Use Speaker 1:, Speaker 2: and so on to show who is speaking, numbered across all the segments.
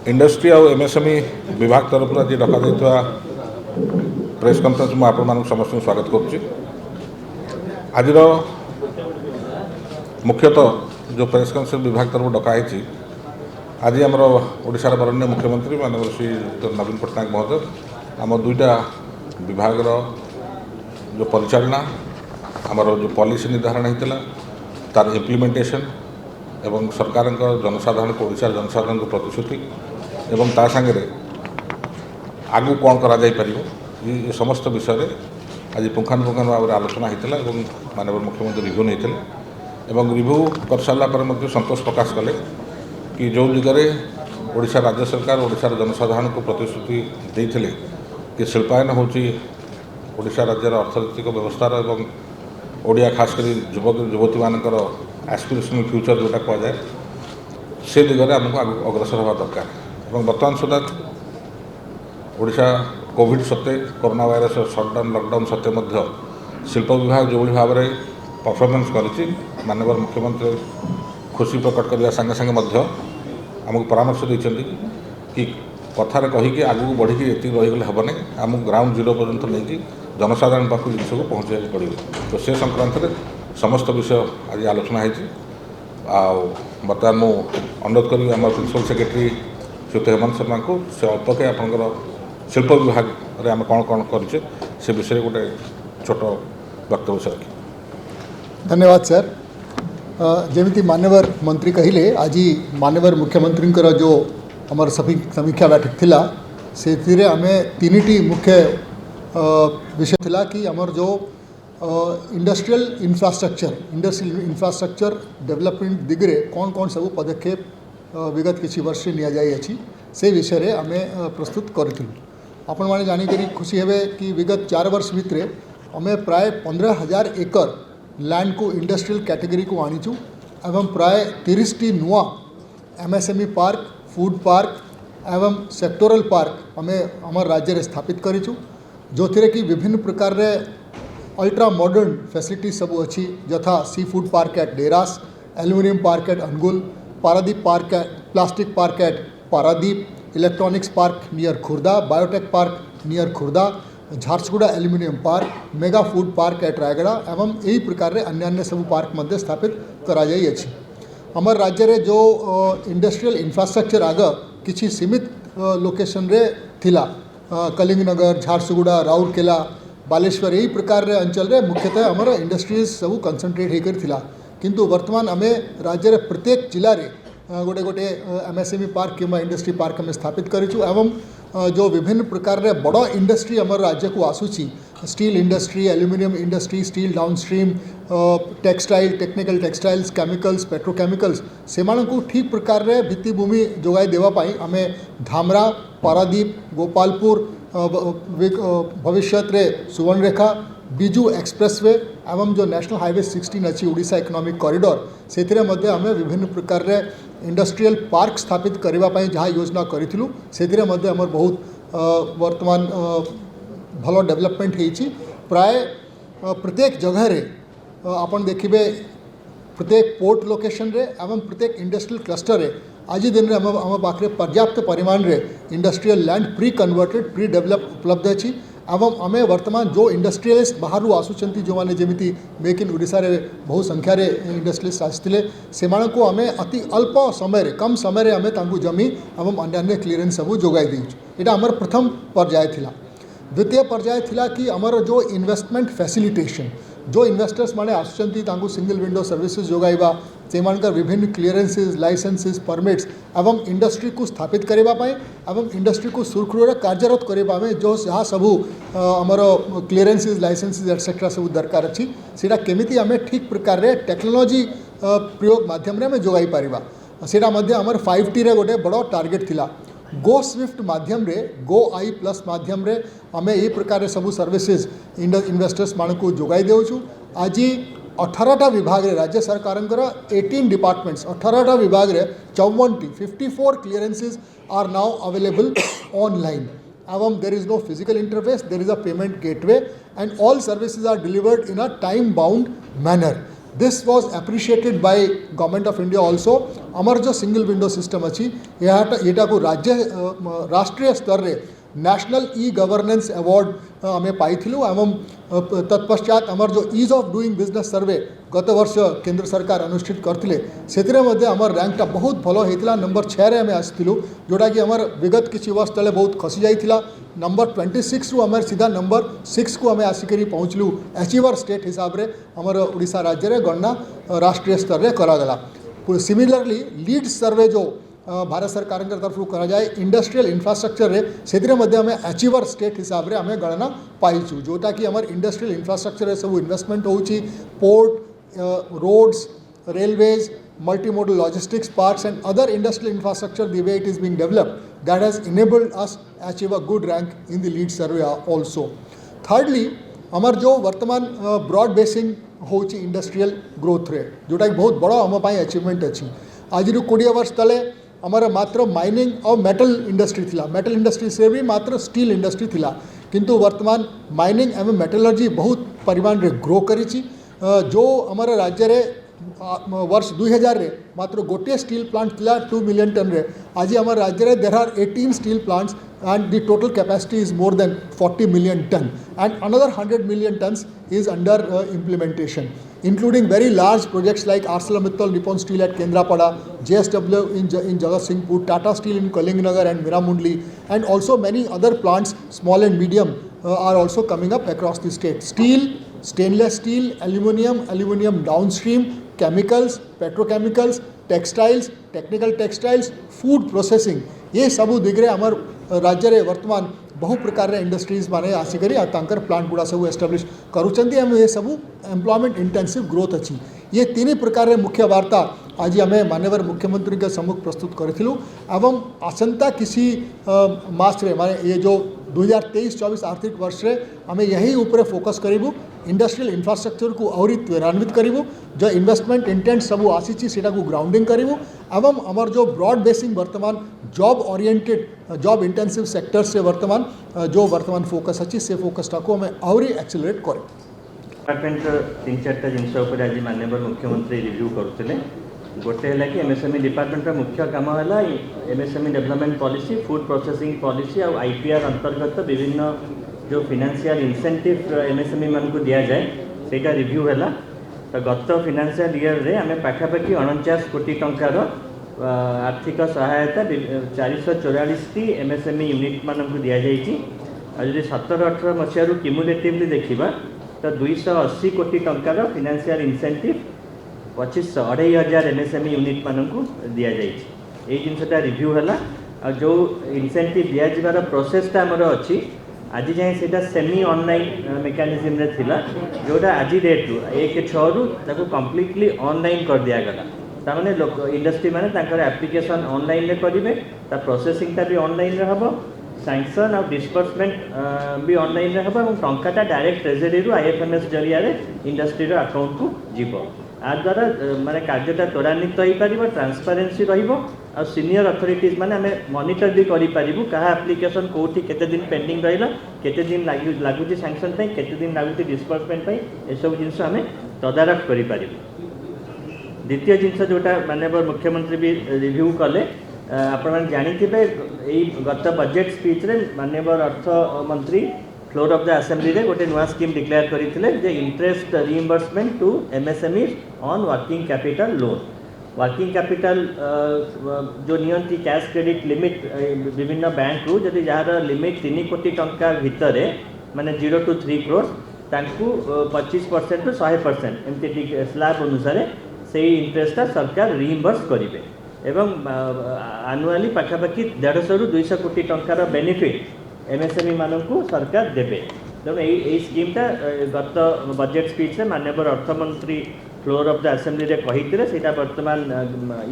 Speaker 1: Industry और MSME विभाग तरफ आज डक प्रेस कॉन्फ्रेंस में आपण समस्त स्वागत करुच्ची। आज मुख्यतः जो प्रेस कॉन्फ्रेंस विभाग तरफ डकाई आज आमर ओडिशार बरण्य मुख्यमंत्री माननीय श्री नवीन पट्टनायक महोदय आम दुईटा विभाग जो परिचालना आमर जो पॉलिसी निर्धारण होता तार इम्प्लीमेंटेशन एवं सरकार जनसाधारण को ओडिशार जनसाधारण को प्रतिश्रुति एवं ता सांगे आगू कौन करा जाई परियो ये समस्त विषय आज पुंखानुपुंखानु भाव में आलोचना होता है। माननीय मुख्यमंत्री रिव्यू नहीं एवं रिव्यू कर सारा पर संतोष प्रकाश कले कि जो दिगरे ओडिशा राज्य सरकार ओडिशार जनसाधारण को प्रतिश्रुति देते कि शिल्पायन होची ओडिशा राज्यर अर्थनैतिक व्यवस्थार एवं ओडिया खासकर युवक युवती मानकर एस्पिरेशनल फ्यूचर जोटा कहुए से दिगरे आमको अग्रसर हवा दरकार। बर्तमान सुधा ओडिशा कोविड सत्ते कोरोना वायरस सटडाउन लॉकडाउन सत्ते शिल्प विभाग जो भाव में परफॉर्मेंस करी माननीय मुख्यमंत्री खुशी प्रकट करने संगे संगे आमको परामर्श देते कि कथार कहीकि आगू बढ़ी ये रहीगले हेबनी आम ग्राउंड जीरो पर्यंत नहीं जनसाधारण पाक जिन को पहुँचा पड़ो। तो से संक्रांत में समस्त विषय आज आलोचना होती बर्तमान मु अनुरोध करी आम प्रिंसिपल सेक्रेटरी श्रीयुत हेमंत शर्मा को से अल्पके आपंकर शिल्प विभाग रे आम कौन कौन करे से विषय गोटे छोट वक्तव्य से रखी।
Speaker 2: धन्यवाद सर। जमीती मान्यवर मंत्री कहले आज मान्यवर मुख्यमंत्री जो आमर समीक्षा बैठक थिला से आमे तीन मुख्य विषय थिला कि आमर जो इंडस्ट्रियल इंफ्रास्ट्रक्चर डेवलपमेंट दिगरे कौन कौन सब पदक्षेप विगत किसी वर्ष नि जाइए से विषय रे आमे प्रस्तुत करूँ। आपण मैंने जानिक खुशी हे कि विगत 4 वर्ष भितर आमे प्राय 15,000 एकड़ लैंड को इंडस्ट्रियल कैटेगरी को आनीचु एवं प्राय 30टी नुआ एमएसएमई पार्क फूड पार्क एवं सेक्टोरल पार्क आमे आमर राज्य रे स्थापित करिचु जो थी कि विभिन्न प्रकार रे अल्ट्रा मॉडर्न फैसिलिटी सब अच्छी यथा seafood park at Deras, aluminium park at Angul, Paradip park at plastic park at Paradip, electronics park near Khurda, biotech park near Khurda, Jharsuguda aluminium park, mega food park at Rayagada एवं यही प्रकार रे अन्य सब पार्क मध्य स्थापित करा जाई अछि। हमर राज्य रे जो इंडस्ट्रियल इंफ्रास्ट्रक्चर आग किछि सीमित लोकेशन रे थिला कलिंगनगर, झारसुगुड़ा, राउरकेला, बालेश्वर यही प्रकार रे अंचल रे मुख्यतः हमर इंडस्ट्रीज सब कंसंट्रेट होकर थिला किंतु वर्तमान आमे राज्य रे प्रत्येक जिला रे गोटे गोटे एमएसएमई पार्क किंबा इंडस्ट्री पार्क आम स्थापित करूँ एवं जो विभिन्न प्रकार रे बड़ इंडस्ट्री आम राज्य को आसूची steel industry, aluminium industry, steel downstream, textile, technical textiles, chemicals, petrochemicals से ठीक प्रकार रे भित्तिभूमि जोगाई देवाई आम धामरा, पारादीप, गोपालपुर भविष्य रे सुवर्णरेखा, बिजू एक्सप्रेसवे एवं जो नेशनल हाईवे 16 अच्छी ओडिशा इकोनॉमिक कॉरिडोर से आम विभिन्न प्रकार रे इंडस्ट्रियल पार्क स्थापित करने जहाँ योजना करूँ से आमर बहुत वर्तमान भल डेवलपमेंट होती प्राय प्रत्येक जगह रे आपन देखिए प्रत्येक पोर्ट लोकेशन रे एवं प्रत्येक इंडस्ट्रियल क्लस्टर रे आज दिन में आम पाखे पर्याप्त परिमाण रे industrial land pre converted pre develop उपलब्ध अच्छी एवं आमे वर्तमान जो इंडस्ट्रियलिस्ट बाहर आसुचंती जो माने जेमिति मेक इन ओडिशा रे बहु संख्या रे इंडस्ट्रियलिस्ट आसथिले सेमान को आमे अति अल्प समय रे कम समय रे आमे तांकु जमी एवं अन्य क्लीयरेंस सब जोगाई देउछु। एटा हमर प्रथम पर्याय थिला। द्वितीय पर्याय थिला कि हमर जो इन्वेस्टमेंट फैसिलिटेशन जो इन्वेस्टर्स माने आसुचंती तांकु सिंगल विंडो सर्विसेज जोगाइबा सेमानकर विभिन्न क्लीयरेंसेस लाइसेंसेस परमिट्स एवं इंडस्ट्री को स्थापित करने एवं इंडस्ट्री को सुरखुर कार्यरत करने जो जहाँ सबू आमर क्लीयरेंसेस लाइसेंसेस एटसेट्रा सब दरकार अच्छी सीटा केमिति आमे ठीक प्रकार रे टेक्नोलॉजी प्रयोग माध्यम रे जोगाई पारिबा सीटा मध्य आमर 5T रे गोटे बड़ टार्गेट थिला। गो स्विफ्ट माध्यम रे गो आई प्लस माध्यम रे आमे यही प्रकार रे सबू सर्विसेज इन्वेस्टर्स मान को जोगाई देउछु। आज 18टा विभाग रे राज्य सरकार 18 डिपार्टमेंट्स 18टा विभाग रे 54 clearances are now available online एवं there is no physical interface, there is a payment gateway and all services are delivered in a time bound manner this was appreciated by government of India also. आमर जो single window system अच्छी यहाँ को राज्य राष्ट्रीय स्तर रे national e governance award आम पाई एवं तत्पश्चात आमर जो ईज ऑफ डूइंग बिजनेस सर्वे गत वर्ष केंद्र सरकार अनुष्ठित करते से आमर रैंकटा बहुत भल होता नंबर 6 रे आम आसलु जोटा कि आमर विगत किसी वर्ष तले बहुत खसी जाइथिला नंबर 26 रु आम सीधा नंबर 6 को आम आसिक पहुँचलु अचीवर स्टेट हिसाब रे आमर ओडिशा राज्य रे गणना राष्ट्रीय स्तर रे करागला। सिमिलरली लीड सर्वे जो भारत सरकार तरफ करा जाए इंडस्ट्रियल इंफ्रास्ट्रक्चर रे से आम अचीवर स्टेट हिसाब रे आम गणना पाइचु जोटा कि आमर इंडस्ट्रियल इंफ्रास्ट्रक्चर सब इन्वेस्टमेंट होची port roads railways multimodal logistics parks and other industrial infrastructure the way it is being developed that has enabled us achieve a good rank in the lead survey also. Thirdly आमर जो वर्तमान broad basin होची industrial growth rate जोटा कि बहुत बड़ा आम achievement अच्छी आज 20 वर्ष तले आमर मात्र माइनिंग और मेटल इंडस्ट्री थिला मेटल इंडस्ट्री से भी मात्र स्टील इंडस्ट्री थिला किंतु वर्तमान माइनिंग एवं मेटलर्जी बहुत परिमाण रे ग्रो करिछि जो आमर राज्य रे वर्ष 2000 रे मात्र गोटे स्टील प्लांट थिला 2 मिलियन टन रे आज आम राज्य रे there are 18 steel plants and the total capacity is more than 40 million ton and another 100 million tons is under implementation including very large projects like ArcelorMittal Nippon Steel at Kendrapada, JSW in Jagatsinghpur, Tata Steel in Kalinganagar and Miramundli and also many other plants small and medium are also coming up across the state. Steel, stainless steel, aluminium downstream, chemicals, petrochemicals, textiles, technical textiles, food processing ये सबू दिगरे आमर राज्य रे वर्तमान बहु प्रकार रे industries माने आसिकरी तांकर प्लांट गुड़ा सब एस्टाब्लिश करूचंती हम ये सबू एम्प्लॉयमेंट इंटेंसिव ग्रोथ अच्छी ये तीन प्रकार रे मुख्य वार्ता आज आम माननीय मुख्यमंत्री के सम्मुख प्रस्तुत करूँ एवं आसंता किसी मास रे माने ये जो 2023-24 आर्थिक वर्ष रे आम यही ऊपर फोकस करूँ इंडस्ट्रियल इंफ्रास्ट्रक्चर को आहरी त्वरान्वित करूँ जो इन्वेस्टमेंट इंटेंट सब आसी सेटा को ग्राउंडिंग करूँ एवं आमर जो ब्रॉड बेसिंग वर्तमान job oriented job intensive sector से वर्तमान जो वर्तमान फोकस अच्छी से फोकसटा को आम आहरी एक्सेलरेट करें।
Speaker 3: डिपार्टमेंट 3-4टा जिनस आज माननीय मुख्यमंत्री रिव्यू करते गोटे है कि एमएसएमई डिपार्टमेंट मुख्य काम है MSME development policy food processing policy और आईपीआर अंतर्गत विभिन्न जो फाइनेंशियल इंसेंटिव एमएसएमई मान को दिया जाए सेटा रिव्यू है तो गत फाइनेंशियल ईयर रे आम पाखापाखि 49 कोटी टंकार आर्थिक सहायता 444 एमएसएमई यूनिट मान को दि जाइए और जो 17-18 मसीह क्यूमुलेटिवली देखा तो 280 कोटी टंकार फाइनेंशियल इंसेंटिव 25,000 एमएसएमई यूनिट मान को दि जाइए ये जिनटा रिव्यू है और जो इंसेंटिव दि जाबार प्रोसेसटा आमर अच्छी आज जाए से सेमी ऑनलाइन मेकानिज्म रे थिला जोटा आज डेट 1/6 रु कम्प्लीटली ऑनलाइन कर दिगला ताने लोक इंडस्ट्री मैंने एप्लिकेशन ऑनलाइन रे करेंगे प्रोसेसिंगटा भी ऑनलाइन रे हम सैंक्शन और डिस्बर्समेंट भी ऑनलाइन रे हम टंकाटा डायरेक्ट ट्रेजरी रु आईएफएमएस जरिया इंडस्ट्री अकाउंट को जीव आ द्वारा माने कार्यटा त्वरान्वित हो पार ट्रांसपेरेन्सी और सीनियर अथॉरिटीज माने आमे मॉनिटर भी करि पारिबु कहा एप्लिकेशन कोठी केते दिन पेंडिंग रहिला केते दिन लागुची सैंक्शन पे केते दिन लागुची डिस्बर्समेंट पे ए सब जिंस आमे तदारख करि पारिबु। द्वितीय जिंस जोटा माननीय मुख्यमंत्री भी रिव्यू कले आपण माने जानिथिबे एई गत बजेट स्पीच रे माननीय अर्थ मंत्री फ्लोर ऑफ द असेंबली रे गोटे नुआ स्कीम डिक्लेयर करथिले जे interest reimbursement to MSME on working capital loan working capital जो नियंती कैश क्रेडिट लिमिट विभिन्न बैंक रु जदि जार लिमिट 3 कोटी टंका भितर माने 0 to 3 crore तांकु 25% टू 100% एमती स्लैब अनुसार से इंटरेस्टा सरकार रिइंबर्स करेंगे एवं आनुआली पाखापाखि 150 रु 200 कोटी टंकार बेनिफिट एमएसएमई मान को सरकार देवे तेणु यही स्कीमटा गत बजेट स्पीच माननीय अर्थमंत्री फ्लोर ऑफ द असेंबली रे कही से वर्तमान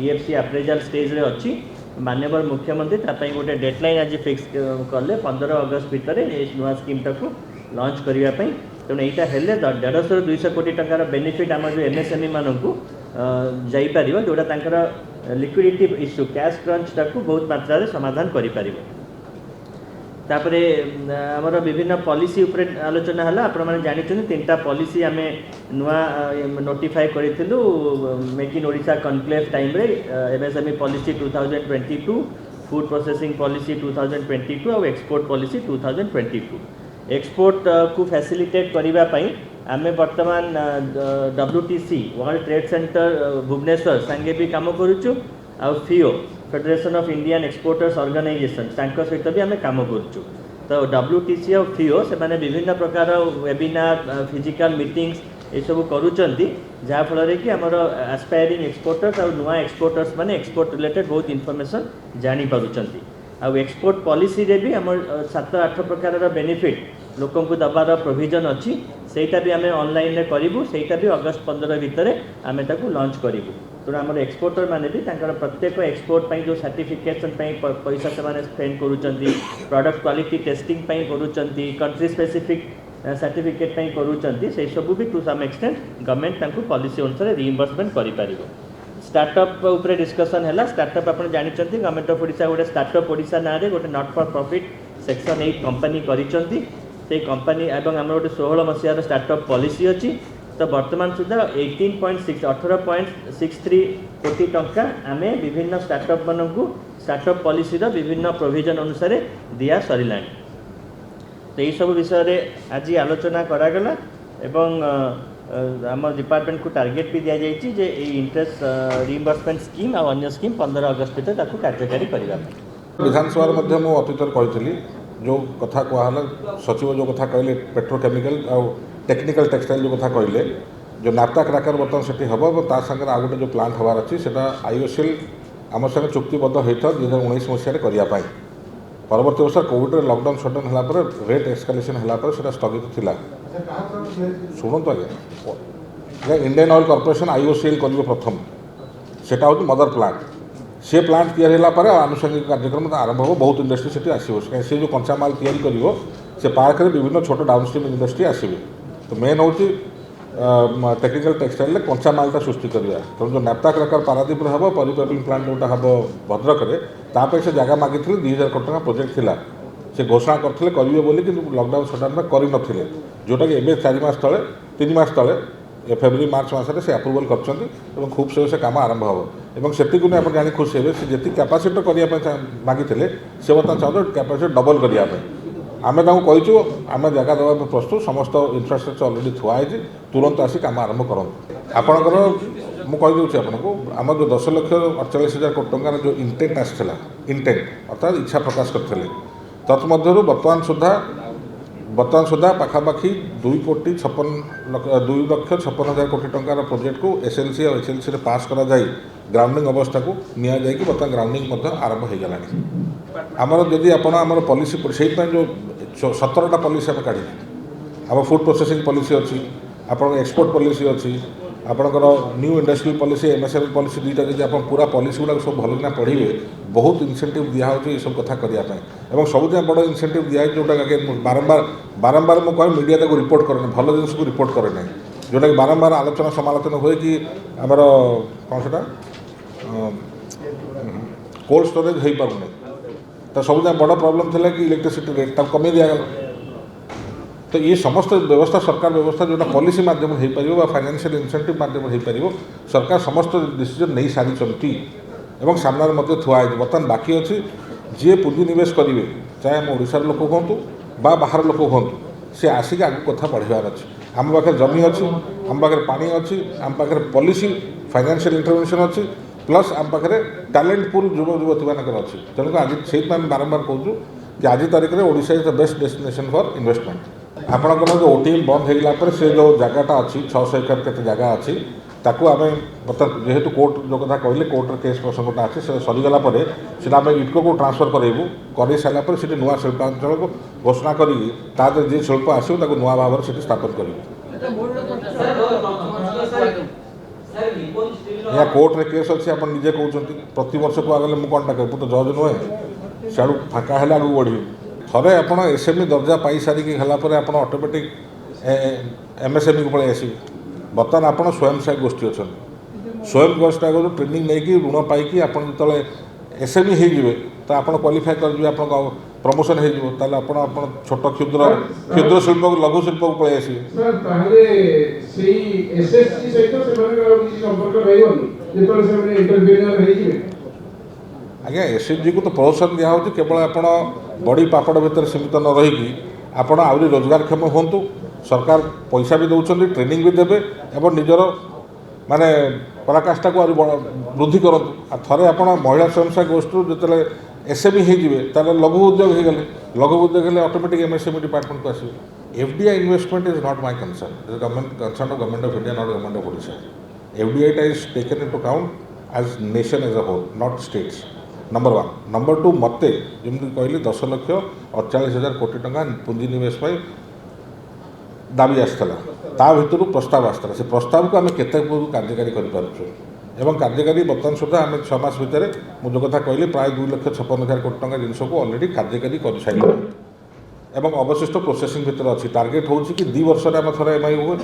Speaker 3: ईएफसी अप्रेजल स्टेज रे अच्छी माननीय मुख्यमंत्री तापाई गोटे डेडलाइन आज फिक्स कले 15 अगस्त भितर नुआ स्कीमटा को लॉन्च करने तेणु यहाँ हेल्ले 150 रु 200 कोटी टंकार बेनिफिट आम जो एमएसएमई मान को जापर जोटा लिक्विडिटी इश्यू कैश क्रंचटा को बहुत मात्रा समाधान कर। तापरे आमर विभिन्न पॉलिसी उपरे आलोचना है आपण मैंने जानी 3टा पॉलिसी आम नुआ नोटिफाई करूँ make in Odisha conclave time रे MSME policy 2022 food processing policy 2022 और एक्सपोर्ट पॉलिसी 2022 एक्सपोर्ट को फैसिलिटेट करने आम बर्तमान WTC world trade centre Bhubaneswar सांगे भी काम करुचु आ FIO federation of Indian exporters organisation सहित भी आम काम करुचु। तो WTC और FIO से माने विभिन्न प्रकार वेबिनार फिजिकल मीटिंग्स ये सब करुचंती जहाँफल कि आमर एस्पायरिंग एक्सपोर्टर्स और नुआ एक्सपोर्टर्स माने एक्सपोर्ट रिलेटेड बहुत इनफॉरमेशन जानी पारुचंती। आ एक्सपोर्ट पॉलिसी रे भी आम 7-8 प्रकार बेनिफिट लोक दबार प्रोविजन अच्छी सेटा भी आम ऑनलाइन करूँ सेटा भी अगस्त 15 भितर आम लॉन्च करूँ। तेणु आम एक्सपोर्टर मैंने भी प्रत्येक एक्सपोर्ट जो सर्टिफिकेशन पैसा से स्पेंड करुँच प्रोडक्ट क्वालिटी टेस्टिंग करुँच कंट्री स्पेसिफिक सर्टिफिकेट करुँच से सब भी to some extent government policy अनुसार रिइंबर्समेंट कर स्टार्टअप उपरे डिस्कसन है। स्टार्टअप आप जानते गवर्नमेंट ऑफ ओडिशा गोटे स्टार्टअप ओडिशा ना गोटे not for profit section 8 company करिसेंती से कंपनी एवं आम गोटे 16 मसीहार स्टार्टअप पॉलिसी अच्छी। तो वर्तमान सुधा 18.63 कोटी टंका आम विभिन्न स्टार्टअप मानू स्टार्टअप पॉलिसी विभिन्न प्रोविजन अनुसार दिया सरला। तो यही सब विषय आज आलोचना करागला एवं आम डिपार्टमेंट को टार्गेट भी दि जाइए जे इंटरेस्ट रिइंबर्समेंट स्कीम और अन्य स्कीम 15 अगस्त भितर कार्यकारी करने।
Speaker 1: विधानसभा मध्य मु अतीतर कही जो कथा कहला सचिव जो कथा कहले पेट्रोकेमिकल और टेक्निकल टेक्सटाइल जो कथा कहले जो नाप्ता क्रैकर बर्तमान से हम ता सागर आ गए जो प्लांट हबार अच्छी से IOCL आम संगे चुक्तिबद्ध होता 2019 मसीह करने परवर्त वर्ष कोविड लॉकडाउन शटडाउन है रेट एक्सकालेसन है स्थगित थिला। शुणु आज्ञा इंडियन ऑयल कॉर्पोरेशन IOCL कर प्रथम सेटा हूँ मदर प्लांट से प्लांट या आनुषंगिक कार्यक्रम आरंभ हो बहुत इंडस्ट्री से आसो से जो कंचा माल तैयारी कर से पार्क में विभिन्न छोट डाउनस्ट्रीम इंडस्ट्री आसवे। तो मेन हूँ टेक्निकल टेक्सटाइल कंचा मालटा सृष्टि करवा तेणु जो नाप्ता क्रैकर पारादीप हम पॉलीप्रोपिलीन प्लांट जोटा हम भद्रक में से जगह मागी 2000 कोटी टका प्रोजेक्ट थिला से घोषणा करते करेंगे बोली कि लॉकडाउन शटडाउन में करनथिले जोटा कि एवं 4 मास तले 3 मास तले फेब्रुआरी मार्च मसरे से अप्रूवल कर खूब से काम आरंभ हो से आप जानी खुशी हे से जी कैपेसिटी करने मागी से बर्तमान चाहते कैपेसिटी डबल करने आम कहीचु आम जगह देवा प्रस्तुत समस्त इनफ्रास्ट्रक्चर अलरेडी थुआई तुरंत आसी काम आरंभ करूँ। आपणकर मुझे आपको आम जो 10,48,000 कोटी टंकार जो इंटेंट आसाला इंटेंट अर्थात इच्छा प्रकाश करते तत्मध्य बर्तमान सुधा पाखापाखि 2,56,000 कोटी टंकार प्रोजेक्ट को SLC और HLC पास करा जाए ग्राउंडिंग अवस्था को निया जाए कि बर्तमान ग्राउंडिंग आरंभ हो गलानी। आमर जदि आपर पॉलिसी से जो 17टा पॉलिसी आम काढ़ी आम फूड प्रोसेसिंग पॉलिसी अच्छी आपन एक्सपोर्ट पॉलिसी अच्छी आपणकर new industrial policy MSME policy दुईटा जब आप पूरा पॉलिसी गुड़ा सब भलना पढ़े बहुत इनसेंटिव दिया ये सब कथा करने सबुत बड़ इनसेंटिव दिया जोटा बारंबार मुझे कह मीडिया तक रिपोर्ट करे भल जिन को रिपोर्ट करे ना जोटा कि बारंबार आलोचना समालोचना हुए कि आमर कौन से कोल्ड स्टोरेज हो पारे तो सब बड़ प्रॉब्लम था कि इलेक्ट्रिसिटी रेट कमी दिगला। तो ये समस्त व्यवस्था सरकार व्यवस्था जोटा पॉलिसी माध्यम हो पार फाइनेंशियल इनसेंटिव माध्यम हो पार सरकार समस्त डिसीजन नहीं सारी सामने थुआई बर्तमान बाकी अच्छी जी पुंजीनिवेश करेंगे चाहे आम ओडिशार लोक हूँ बाहर लोक हूँ सी आसिक आगे कथा बढ़ार अच्छी आम पाखे जमी अच्छी आम पाखे पानी अच्छी आम पाखे पॉलिसी फाइनेंशियल इंटरवेंशन अच्छी प्लस आम पाखे टैलेंट पूल युवती मानक अच्छी तेणुक आज से बारंबार कहूँ कि आज तारीख में Odisha is the best destination for investment. आपणकर जो OTM बंद होगा से जो जगहटा अच्छी 600 एकड़ के जगह अच्छी ताकू आम बर्तमान जेहेतु कोर्ट जो कथा कहले कोर्टर केस प्रसंगटा अच्छे से सरीगला से आम इटको को ट्रांसफर करेबू कर सारापर से नुआ शिल्पांचल को घोषणा करी जी शिल्प आसो नुआ भाव से स्थापन कर कोर्ट रे केस अच्छी आप निजे कहते प्रति वर्ष को आगले मुझे कौन डाक तो जज नुहे सियाड़ फाँका है आगे बढ़ी थे आप SME दर्जा पाई सारिकी आप ऑटोमेटिक MSME को पलि आसवे। बर्तमान आप स्वयं सहायक गोष्ठी अच्छा स्वयं सहायक ट्रेनिंग नहीं ऋण पाई आप जो SME हो तो आप क्वालिफाए कर प्रमोशन हो छोट क्षुद्र क्षुद्र शिल्प को लघु शिल्प को पलि आसवे
Speaker 4: सर ताहले सेही एसएससी सहित सेमानकर किसी संपर्क रहइबनी जेतले से इंटरव्यूअर रही जिवे
Speaker 1: आज्ञा एसएचजी को तो प्रोत्साहन दिया होची केवल आपण बड़ी पापड़ भितर सीमित न रही आपण आउरी रोजगारक्षम होंतु सरकार पैसा भी दौरान ट्रेनिंग भी देवे एवं निजर माने पराकाष्ठा को वृद्धि करतु आ थरे आपण महिला स्वयं सहायक गोष्ठी जो एसएमई हो लघु उद्योग हो गले लघु उद्योग हेल्ले ऑटोमेटिक एमएसएमई डिपार्टमेंट को आसवे FDI investment is not my concern government concern of government of India not government of Odisha FDI is taken into count as nation as a whole not states number 1 number 2 मते जमी कहली 10,48,000 कोटी टंका पुंजी निवेश दाबी आसाला ता भितर प्रस्ताव आसाला से प्रस्ताव को आम केते कार्यकारी एवं कार्यकारी बर्तमान सुधा आम 6 मास भितर मुझे कथा कहली प्राय 2,56,000 कोटी टंका जिनस को ऑलरेडी कार्यकारी कर सारे एवं अवशिष्ट प्रोसेसिंग भितर अच्छी टार्गेट हो कि 2 वर्ष आम थर एमआई हुए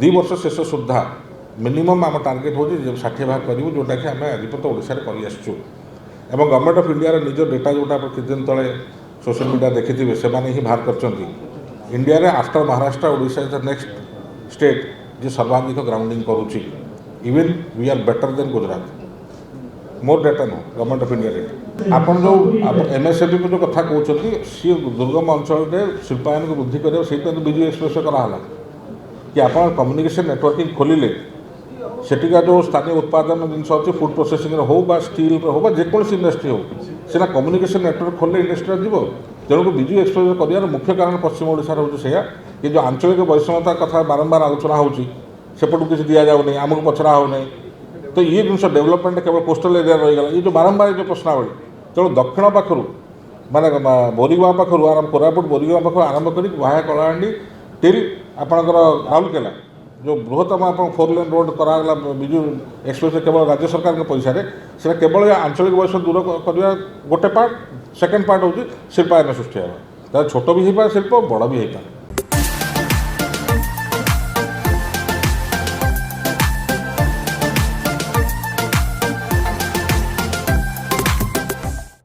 Speaker 1: 2 वर्ष शेष सुधा मिनिमम आम टार्गेट हो 60 भाग करूँ जोटा कि आम आज पर्यटन ओडिशा कर आसुँ एवं गवर्नमेंट ऑफ इंडिया निज डेटा जोटा किछ दिन तले सोशल मीडिया देखिथे से ही बाहर कर इंडिया रे after Maharashtra Odisha is the next state जो सर्वाधिक ग्राउंडिंग करुच्ची even we are better than Gujarat more data no government of India data आपन जो एमएसएमई को जो कथा कहते सी दुर्गम अंचल में शिल्पायन को वृद्धि कर बिजू एक्सप्रेस कराला कि आप कम्युनिकेशन नेटवर्किंग खोलिले सेटिका जो स्थानीय उत्पादन जिनस अच्छे फूड प्रोसेसिंग हो बा स्टील हो जेकोसी इंडस्ट्री हो सीना कम्युनिकेशन नेटवर्क खोलने इंडस्ट्री जीव तेणुक बिजू एक्सप्रेस कर मुख्य कारण पश्चिम ओडिशार हो कि जो आंचलिक वैषम्यता कथा बारंबार आलोचना होपटू किसी दि जाऊनी आमको पचरा होना तो ये जिन डेवलपमेंट केवल कोस्टल एरिया रहीगला ये जो बारंबार जो प्रश्नावली तेणु दक्षिण पाखर माने बोरीगाँ पाखर आरंभ कोरापुट बोरीगाँ पाखर आरंभ कर वाया कलाहांडी टिल आपणकर राउरकेला जो बृहत्तम आप 4 लेन रोड कराला बिजू एक्सप्रेस केवल राज्य सरकार के पैसा से केवल आंचलिक वैश्य दूर करवा गोटे पार्ट सेकेंड पार्ट हूँ शिल्पायन सृष्टि है छोट भी हो पाए शिल्प बड़ भी हो पाए